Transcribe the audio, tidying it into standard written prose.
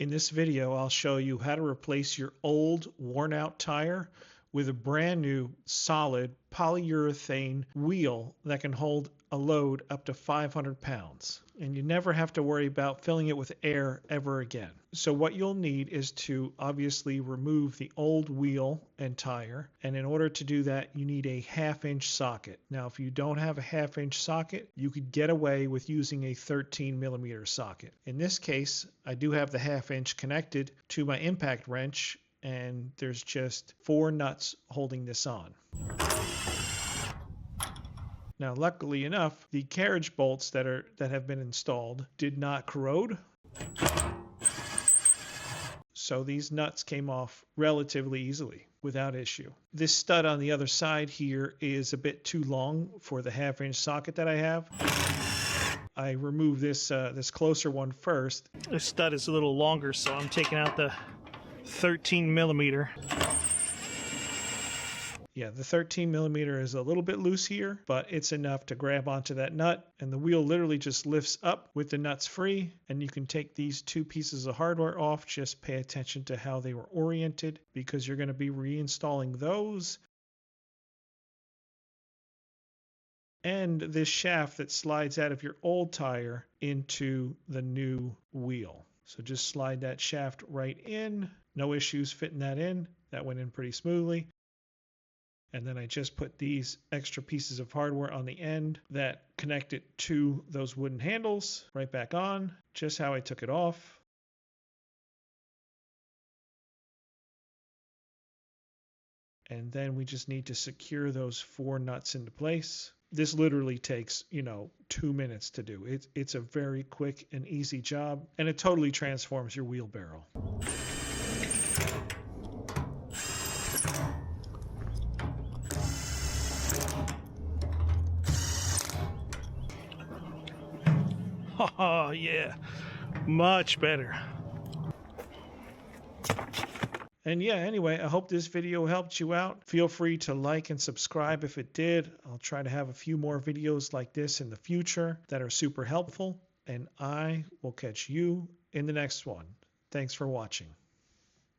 In this video, I'll show you how to replace your old worn out tire with a brand new solid polyurethane wheel that can hold a load up to 500 pounds. And you never have to worry about filling it with air ever again. So what you'll need is to obviously remove the old wheel and tire. And in order to do that, you need a 1/2-inch socket. Now, if you don't have a 1/2-inch socket, you could get away with using a 13mm socket. In this case, I do have the 1/2-inch connected to my impact wrench, and there's just 4 nuts holding this on. Now, luckily enough, the carriage bolts that have been installed did not corrode. So these nuts came off relatively easily without issue. This stud on the other side here is a bit too long for the 1/2-inch socket that I have. I removed this closer one first. This stud is a little longer, so I'm taking out the 13mm. Yeah, the 13mm is a little bit loose here, but it's enough to grab onto that nut, and the wheel literally just lifts up with the nuts free, and you can take these 2 pieces of hardware off. Just pay attention to how they were oriented, because you're going to be reinstalling those. And this shaft that slides out of your old tire into the new wheel. So just slide that shaft right in. No issues fitting that in. That went in pretty smoothly. And then I just put these extra pieces of hardware on the end that connect it to those wooden handles right back on, just how I took it off. And then we just need to secure those 4 nuts into place. This literally takes, 2 minutes to do. It's a very quick and easy job, and it totally transforms your wheelbarrow. Oh, yeah, much better. And yeah, anyway, I hope this video helped you out. Feel free to like and subscribe if it did. I'll try to have a few more videos like this in the future that are super helpful. And I will catch you in the next one. Thanks for watching.